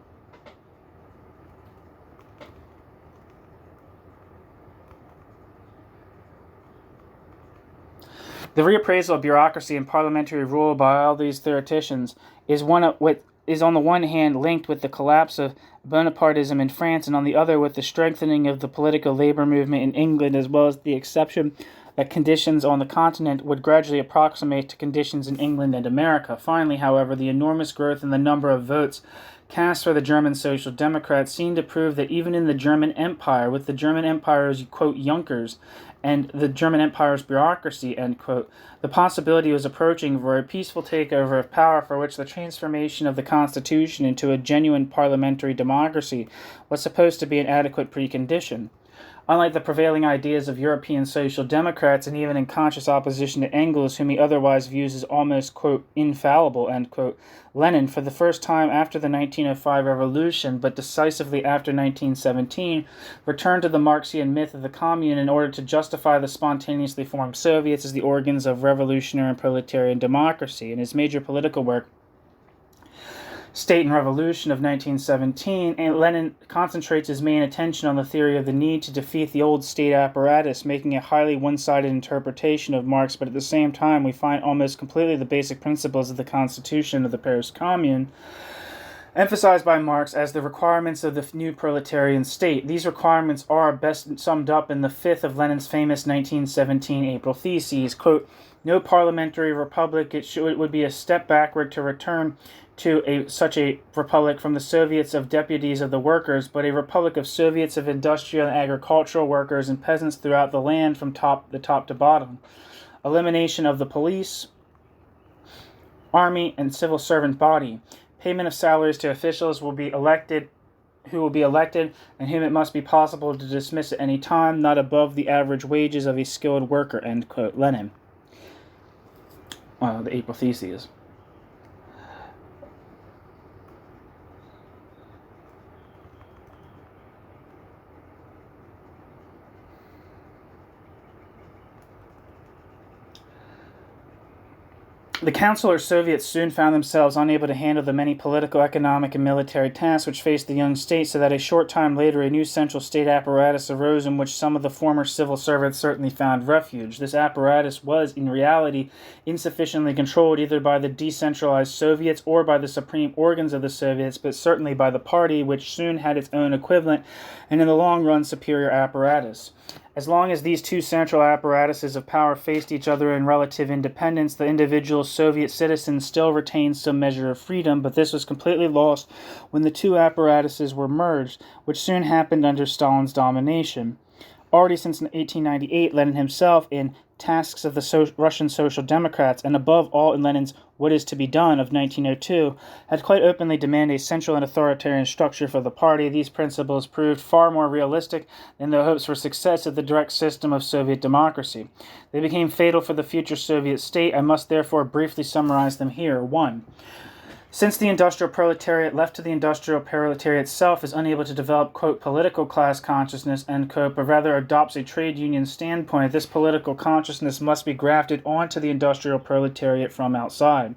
The reappraisal of bureaucracy and parliamentary rule by all these theoreticians is on the one hand linked with the collapse of Bonapartism in France, and on the other with the strengthening of the political labor movement in England, as well as the exception that conditions on the continent would gradually approximate to conditions in England and America. Finally, however, the enormous growth in the number of votes cast for the German Social Democrats seemed to prove that even in the German Empire, with the German Empire's, quote, Junkers, and the German Empire's bureaucracy, end quote, the possibility was approaching for a peaceful takeover of power for which the transformation of the Constitution into a genuine parliamentary democracy was supposed to be an adequate precondition. Unlike the prevailing ideas of European social democrats, and even in conscious opposition to Engels, whom he otherwise views as almost, quote, infallible, end quote, Lenin, for the first time after the 1905 revolution, but decisively after 1917, returned to the Marxian myth of the commune in order to justify the spontaneously formed Soviets as the organs of revolutionary and proletarian democracy. In his major political work, State and Revolution of 1917, and Lenin concentrates his main attention on the theory of the need to defeat the old state apparatus, making a highly one-sided interpretation of Marx, but at the same time we find almost completely the basic principles of the Constitution of the Paris Commune emphasized by Marx as the requirements of the new proletarian state. These requirements are best summed up in the fifth of Lenin's famous 1917 April theses, quote, no parliamentary republic, it would be a step backward to return to such a republic from the Soviets of deputies of the workers, but a republic of Soviets of industrial and agricultural workers and peasants throughout the land from top to bottom. Elimination of the police, army, and civil servant body. Payment of salaries to officials who will be elected and whom it must be possible to dismiss at any time, not above the average wages of a skilled worker, end quote. Lenin. The April Theses. The Council or Soviets soon found themselves unable to handle the many political, economic, and military tasks which faced the young state, so that a short time later a new central state apparatus arose in which some of the former civil servants certainly found refuge. This apparatus was, in reality, insufficiently controlled either by the decentralized Soviets or by the supreme organs of the Soviets, but certainly by the party, which soon had its own equivalent and in the long run superior apparatus. As long as these two central apparatuses of power faced each other in relative independence, the individual Soviet citizens still retained some measure of freedom, but this was completely lost when the two apparatuses were merged, which soon happened under Stalin's domination. Already since 1898, Lenin himself, in Tasks of the Russian Social Democrats, and above all in Lenin's What is to be Done of 1902, had quite openly demanded a central and authoritarian structure for the party. These principles proved far more realistic than the hopes for success of the direct system of Soviet democracy. They became fatal for the future Soviet state. I must therefore briefly summarize them here. 1. Since the industrial proletariat left to the industrial proletariat itself is unable to develop, quote, political class consciousness, end quote, but rather adopts a trade union standpoint, this political consciousness must be grafted onto the industrial proletariat from outside.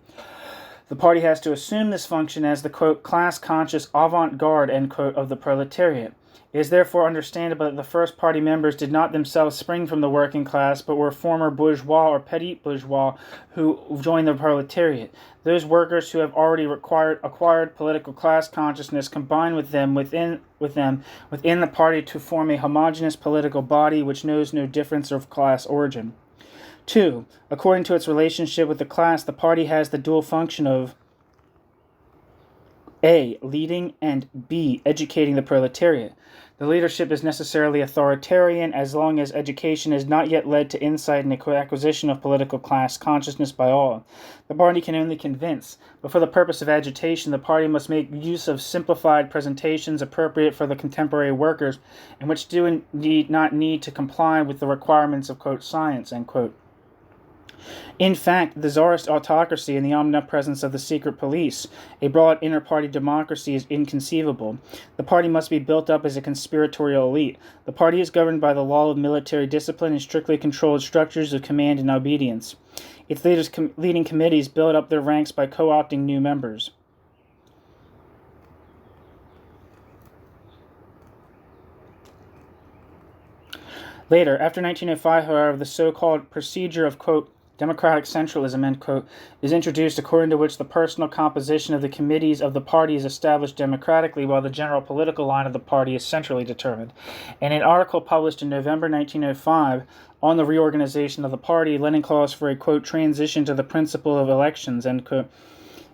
The party has to assume this function as the, quote, class-conscious avant-garde, end quote, of the proletariat. It is therefore understandable that the first party members did not themselves spring from the working class, but were former bourgeois or petit bourgeois who joined the proletariat. Those workers who have already acquired political class consciousness combine with them within the party to form a homogeneous political body which knows no difference of class origin. 2. According to its relationship with the class, the party has the dual function of A. Leading, and B. Educating the proletariat. The leadership is necessarily authoritarian as long as education has not yet led to insight and acquisition of political class consciousness by all. The party can only convince, but for the purpose of agitation, the party must make use of simplified presentations appropriate for the contemporary workers, and which do not need to comply with the requirements of, quote, science, end quote. In fact, the czarist autocracy and the omnipresence of the secret police, a broad inter-party democracy, is inconceivable. The party must be built up as a conspiratorial elite. The party is governed by the law of military discipline and strictly controlled structures of command and obedience. Its leading committees build up their ranks by co-opting new members. Later, after 1905, however, the so-called procedure of, quote, democratic centralism, end quote, is introduced, according to which the personal composition of the committees of the party is established democratically while the general political line of the party is centrally determined. In an article published in November 1905 on the reorganization of the party, Lenin calls for a, quote, transition to the principle of elections, end quote.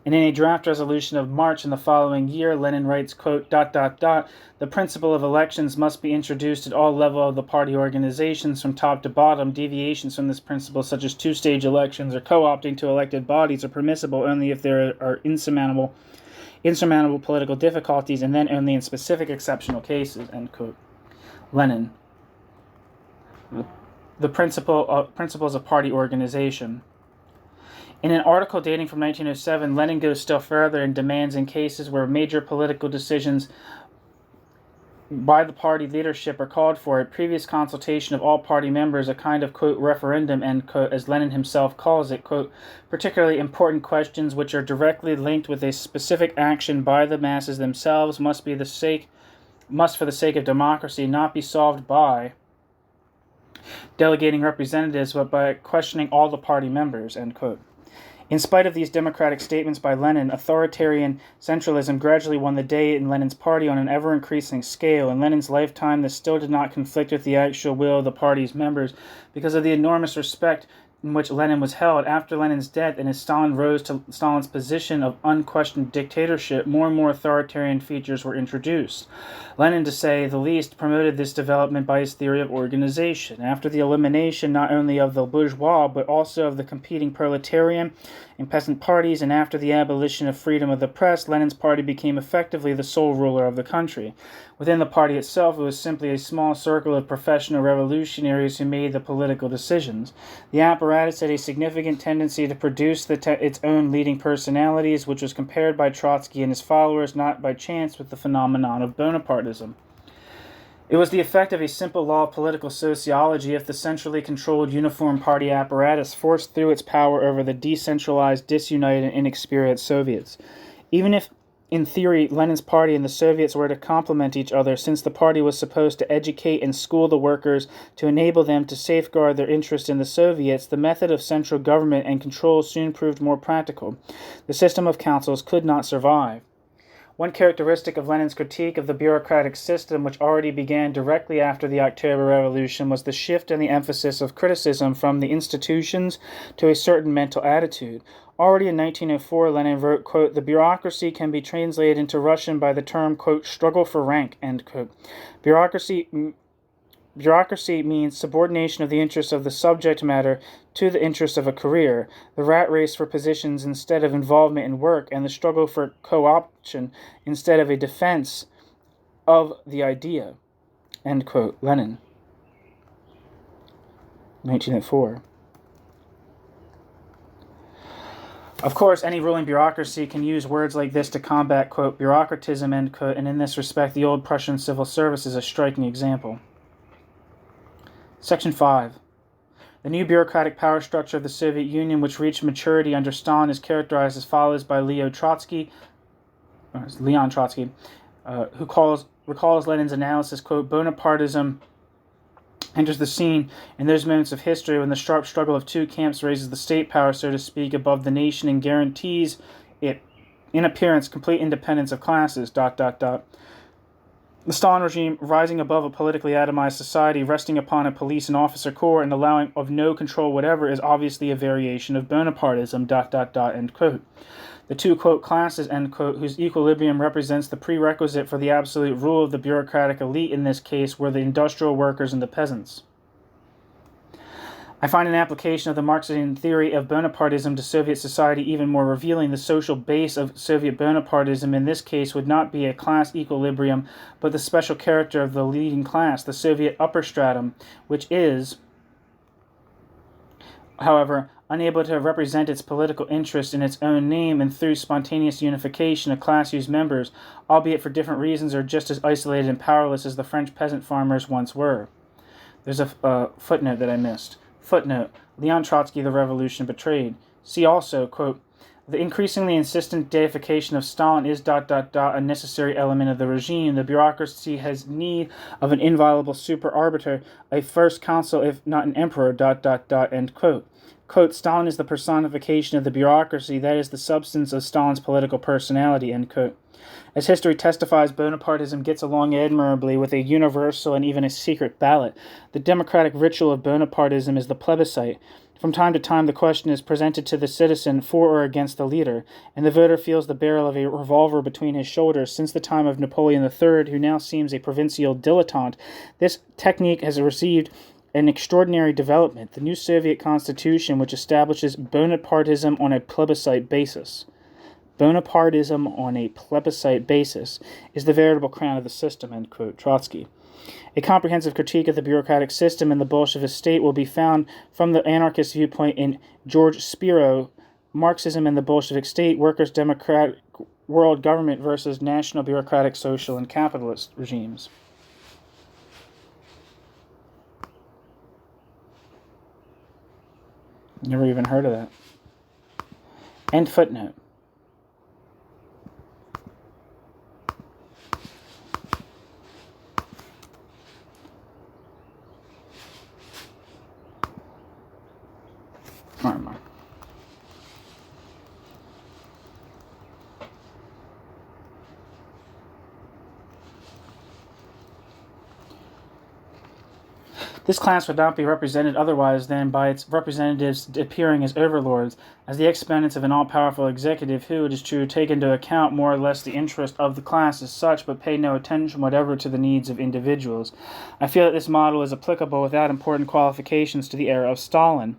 And in a draft resolution of March in the following year, Lenin writes, quote, the principle of elections must be introduced at all levels of the party organizations from top to bottom. Deviations from this principle, such as two-stage elections or co-opting to elected bodies, are permissible only if there are insurmountable political difficulties, and then only in specific exceptional cases, end quote. Lenin. The principles of party organization. In an article dating from 1907, Lenin goes still further and demands, in cases where major political decisions by the party leadership are called for, a previous consultation of all party members, a kind of, quote, referendum, end quote, as Lenin himself calls it, quote, particularly important questions which are directly linked with a specific action by the masses themselves must for the sake of democracy not be solved by delegating representatives, but by questioning all the party members, end quote. In spite of these democratic statements by Lenin, authoritarian centralism gradually won the day in Lenin's party on an ever-increasing scale. In Lenin's lifetime, this still did not conflict with the actual will of the party's members because of the enormous respect in which Lenin was held. After Lenin's death and as Stalin rose to Stalin's position of unquestioned dictatorship, more and more authoritarian features were introduced. Lenin, to say the least, promoted this development by his theory of organization. After the elimination not only of the bourgeois, but also of the competing proletarian and peasant parties, and after the abolition of freedom of the press, Lenin's party became effectively the sole ruler of the country. Within the party itself, it was simply a small circle of professional revolutionaries who made the political decisions. The apparatus had a significant tendency to produce its own leading personalities, which was compared by Trotsky and his followers not by chance with the phenomenon of Bonapartism. It was the effect of a simple law of political sociology if the centrally controlled uniform party apparatus forced through its power over the decentralized, disunited, and inexperienced Soviets. Even if, in theory, Lenin's party and the Soviets were to complement each other, since the party was supposed to educate and school the workers to enable them to safeguard their interest in the Soviets, the method of central government and control soon proved more practical. The system of councils could not survive. One characteristic of Lenin's critique of the bureaucratic system, which already began directly after the October Revolution, was the shift in the emphasis of criticism from the institutions to a certain mental attitude. Already in 1904, Lenin wrote, quote, the bureaucracy can be translated into Russian by the term, quote, struggle for rank, end quote. Bureaucracy means subordination of the interests of the subject matter to the interests of a career, the rat race for positions instead of involvement in work, and the struggle for co-option instead of a defense of the idea. End quote. Lenin. 1904. Of course, any ruling bureaucracy can use words like this to combat, quote, bureaucratism, end quote, and in this respect, the old Prussian civil service is a striking example. Section 5. The new bureaucratic power structure of the Soviet Union, which reached maturity under Stalin, is characterized as follows by Leon Trotsky, who recalls Lenin's analysis, quote, Bonapartism enters the scene in those moments of history when the sharp struggle of two camps raises the state power, so to speak, above the nation and guarantees it, in appearance, complete independence of classes, The Stalin regime, rising above a politically atomized society, resting upon a police and officer corps, and allowing of no control whatever, is obviously a variation of Bonapartism, ... end quote. The two, quote, classes, end quote, whose equilibrium represents the prerequisite for the absolute rule of the bureaucratic elite in this case, were the industrial workers and the peasants. I find an application of the Marxian theory of Bonapartism to Soviet society even more revealing. The social base of Soviet Bonapartism in this case would not be a class equilibrium, but the special character of the leading class, the Soviet upper stratum, which is, however, unable to represent its political interest in its own name, and through spontaneous unification, a class whose members, albeit for different reasons, are just as isolated and powerless as the French peasant farmers once were. There's a footnote that I missed. Footnote, Leon Trotsky, The Revolution Betrayed. See also, quote, the increasingly insistent deification of Stalin is ... a necessary element of the regime. The bureaucracy has need of an inviolable super-arbiter, a first consul if not an emperor ... end quote. Quote, Stalin is the personification of the bureaucracy, that is the substance of Stalin's political personality, end quote. As history testifies, Bonapartism gets along admirably with a universal and even a secret ballot. The democratic ritual of Bonapartism is the plebiscite. From time to time, the question is presented to the citizen for or against the leader, and the voter feels the barrel of a revolver between his shoulders. Since the time of Napoleon III, who now seems a provincial dilettante, this technique has received an extraordinary development, the new Soviet constitution, which establishes Bonapartism on a plebiscite basis. Bonapartism on a plebiscite basis is the veritable crown of the system, end quote, Trotsky. A comprehensive critique of the bureaucratic system and the Bolshevist state will be found from the anarchist viewpoint in George Spiro, Marxism and the Bolshevik State, Workers' Democratic World Government versus National Bureaucratic Social and Capitalist Regimes. Never even heard of that. End footnote. Never mind. This class would not be represented otherwise than by its representatives appearing as overlords, as the exponents of an all-powerful executive who, it is true, take into account more or less the interest of the class as such, but pay no attention whatever to the needs of individuals. I feel that this model is applicable without important qualifications to the era of Stalin.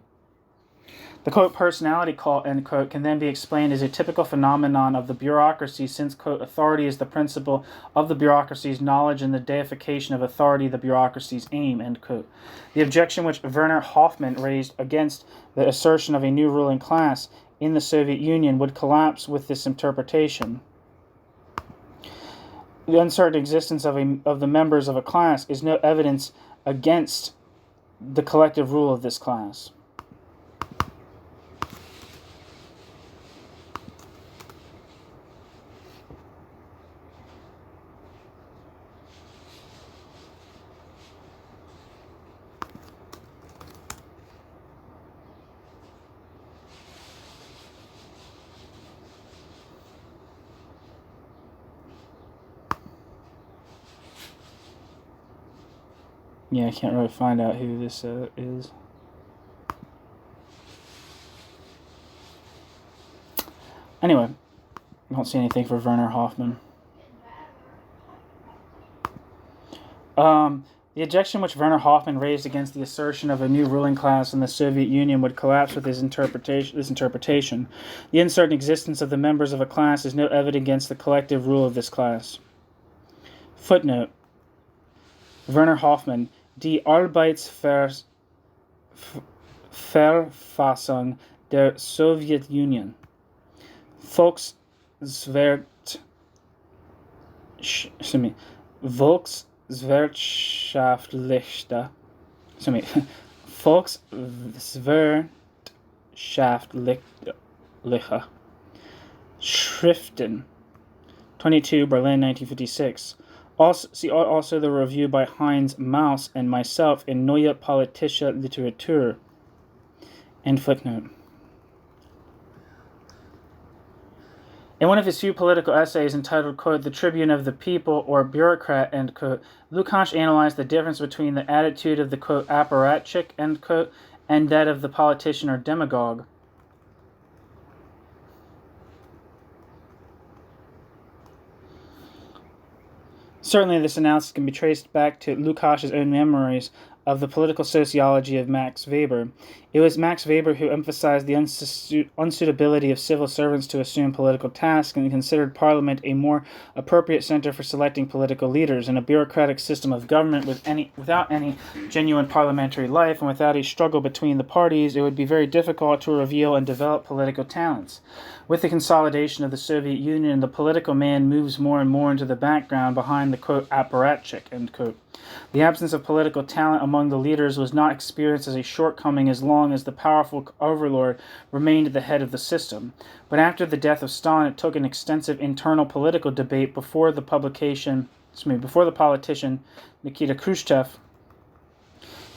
The, quote, personality cult, end quote, can then be explained as a typical phenomenon of the bureaucracy since, quote, authority is the principle of the bureaucracy's knowledge and the deification of authority the bureaucracy's aim, end quote. The objection which Werner Hoffmann raised against the assertion of a new ruling class in the Soviet Union would collapse with this interpretation. The uncertain existence of the members of a class is no evidence against the collective rule of this class. Yeah, I can't really find out who this is. Anyway, I don't see anything for Werner Hoffmann. The objection which Werner Hoffmann raised against the assertion of a new ruling class in the Soviet Union would collapse with this interpretation. The uncertain existence of the members of a class is no evidence against the collective rule of this class. Footnote. Werner Hoffmann, Die Arbeitsverfassung der Sowjetunion. Volkswirtschaftlicher Schriften, 22, Berlin, 1956. See also the review by Heinz Maus and myself in Neue Politische Literatur. End footnote. In one of his few political essays entitled, quote, "The Tribune of the People" or "Bureaucrat," end quote, Lukács analyzed the difference between the attitude of the, quote, "apparatchik," end quote, and that of the politician or demagogue. Certainly this analysis can be traced back to Lukács' own memories of the political sociology of Max Weber. It was Max Weber who emphasized the unsuitability of civil servants to assume political tasks and considered Parliament a more appropriate center for selecting political leaders. In a bureaucratic system of government without any genuine parliamentary life and without a struggle between the parties, it would be very difficult to reveal and develop political talents. With the consolidation of the Soviet Union, the political man moves more and more into the background behind the, quote, "apparatchik," end quote. The absence of political talent among the leaders was not experienced as a shortcoming as long as the powerful overlord remained at the head of the system. But after the death of Stalin, it took an extensive internal political debate before the politician Nikita Khrushchev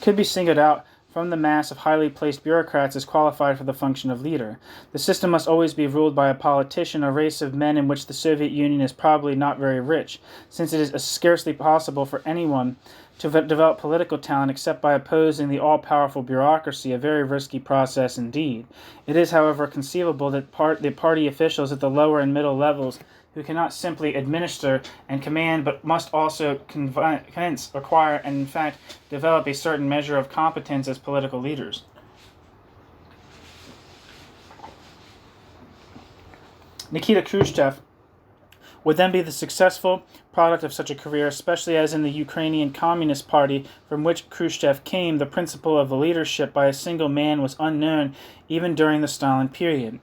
could be singled out from the mass of highly placed bureaucrats as qualified for the function of leader. The system must always be ruled by a politician, a race of men in which the Soviet Union is probably not very rich, since it is scarcely possible for anyone to develop political talent except by opposing the all-powerful bureaucracy, a very risky process indeed. It is, however, conceivable that the party officials at the lower and middle levels who cannot simply administer and command, but must also convince, acquire, and in fact develop a certain measure of competence as political leaders. Nikita Khrushchev would then be the successful product of such a career, especially as in the Ukrainian Communist Party, from which Khrushchev came, the principle of the leadership by a single man was unknown even during the Stalin period.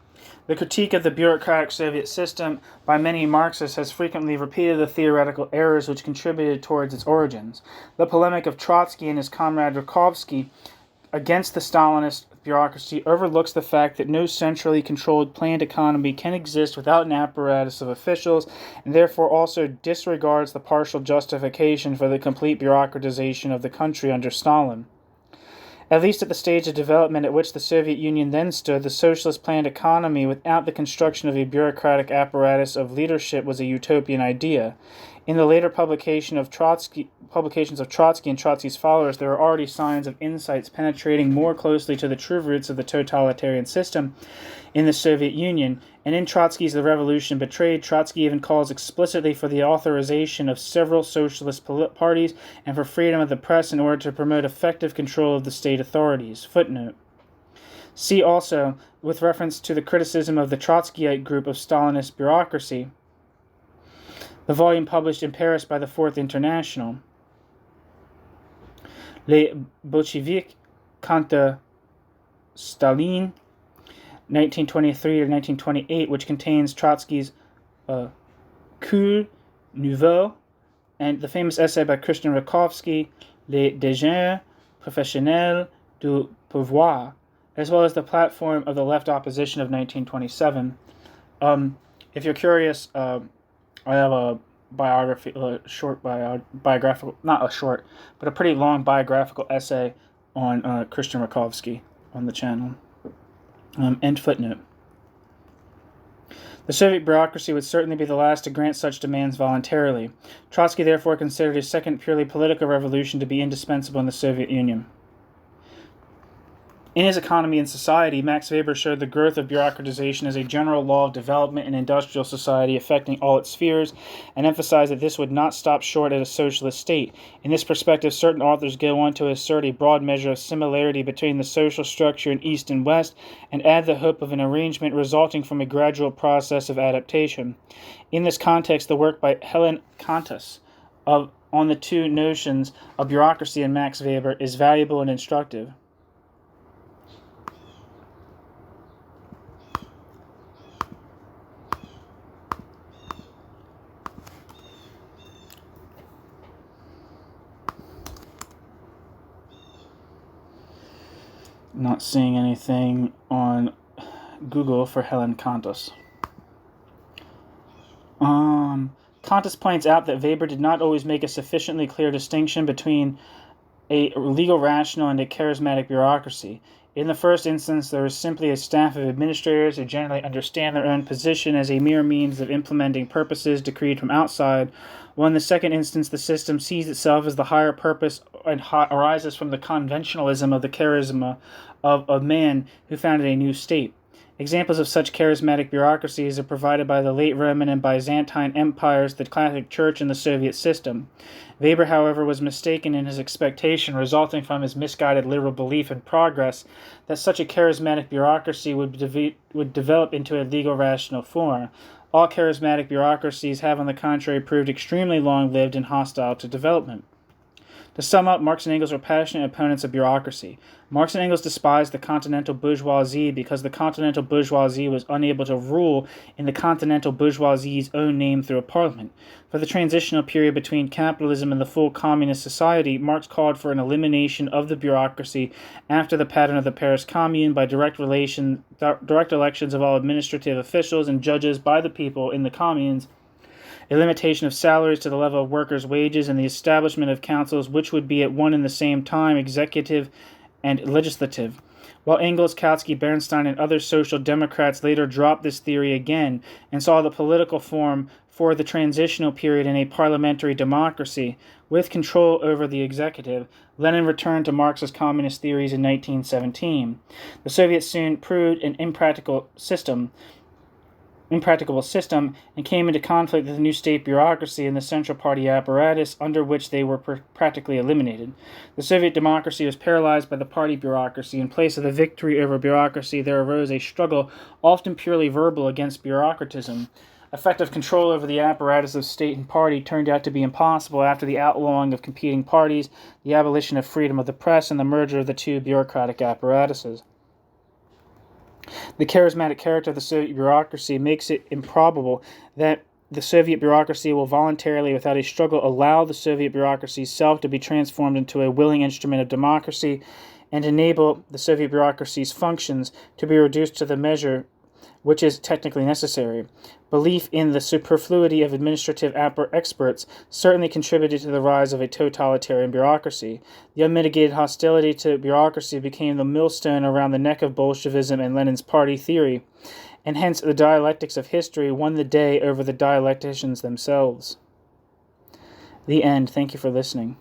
The critique of the bureaucratic Soviet system by many Marxists has frequently repeated the theoretical errors which contributed towards its origins. The polemic of Trotsky and his comrade Rakovsky against the Stalinist bureaucracy overlooks the fact that no centrally controlled planned economy can exist without an apparatus of officials, and therefore also disregards the partial justification for the complete bureaucratization of the country under Stalin. At least at the stage of development at which the Soviet Union then stood, the socialist planned economy without the construction of a bureaucratic apparatus of leadership was a utopian idea. In the later publications of Trotsky and Trotsky's followers, there are already signs of insights penetrating more closely to the true roots of the totalitarian system in the Soviet Union, and in Trotsky's The Revolution Betrayed, Trotsky even calls explicitly for the authorization of several socialist parties and for freedom of the press in order to promote effective control of the state authorities. Footnote. See also, with reference to the criticism of the Trotskyite group of Stalinist bureaucracy, the volume published in Paris by the Fourth International, Les Bolcheviks contre Staline, 1923 to 1928, which contains Trotsky's Cours Nouveau, and the famous essay by Christian Rakovsky, Les Déjeuners Professionnels du Pouvoir, as well as the platform of the left opposition of 1927. If you're curious, I have a biography, biographical, not a short, but a pretty long biographical essay on Christian Rakovsky on the channel. End footnote. The Soviet bureaucracy would certainly be the last to grant such demands voluntarily. Trotsky therefore considered a second purely political revolution to be indispensable in the Soviet Union. In his Economy and Society, Max Weber showed the growth of bureaucratization as a general law of development in industrial society affecting all its spheres, and emphasized that this would not stop short at a socialist state. In this perspective, certain authors go on to assert a broad measure of similarity between the social structure in East and West, and add the hope of an arrangement resulting from a gradual process of adaptation. In this context, the work by Helen Kantas on the two notions of bureaucracy and Max Weber is valuable and instructive. Not seeing anything on Google for Helen Kantas. Kantas points out that Weber did not always make a sufficiently clear distinction between a legal rational and a charismatic bureaucracy. In the first instance, there is simply a staff of administrators who generally understand their own position as a mere means of implementing purposes decreed from outside, while in the second instance, the system sees itself as the higher purpose and arises from the conventionalism of the charisma of man who founded a new state. Examples of such charismatic bureaucracies are provided by the late Roman and Byzantine empires, the Catholic Church, and the Soviet system. Weber, however, was mistaken in his expectation, resulting from his misguided liberal belief in progress, that such a charismatic bureaucracy would develop into a legal rational form. All charismatic bureaucracies have, on the contrary, proved extremely long-lived and hostile to development. To sum up, Marx and Engels were passionate opponents of bureaucracy. Marx and Engels despised the continental bourgeoisie because the continental bourgeoisie was unable to rule in the continental bourgeoisie's own name through a parliament. For the transitional period between capitalism and the full communist society, Marx called for an elimination of the bureaucracy after the pattern of the Paris Commune by direct elections of all administrative officials and judges by the people in the communes, a limitation of salaries to the level of workers' wages, and the establishment of councils which would be at one and the same time executive and legislative. While Engels, Kautsky, Bernstein, and other social democrats later dropped this theory again and saw the political form for the transitional period in a parliamentary democracy with control over the executive, Lenin returned to Marx's communist theories in 1917. The Soviets soon proved an impracticable system and came into conflict with the new state bureaucracy and the Central Party apparatus, under which they were practically eliminated. The Soviet democracy was paralyzed by the party bureaucracy. In place of the victory over bureaucracy, there arose a struggle, often purely verbal, against bureaucratism. Effective control over the apparatus of state and party turned out to be impossible after the outlawing of competing parties, the abolition of freedom of the press, and the merger of the two bureaucratic apparatuses. The charismatic character of the Soviet bureaucracy makes it improbable that the Soviet bureaucracy will voluntarily, without a struggle, allow the Soviet bureaucracy's self to be transformed into a willing instrument of democracy and enable the Soviet bureaucracy's functions to be reduced to the measure which is technically necessary. Belief in the superfluity of administrative experts certainly contributed to the rise of a totalitarian bureaucracy. The unmitigated hostility to bureaucracy became the millstone around the neck of Bolshevism and Lenin's party theory, and hence the dialectics of history won the day over the dialecticians themselves. The end. Thank you for listening.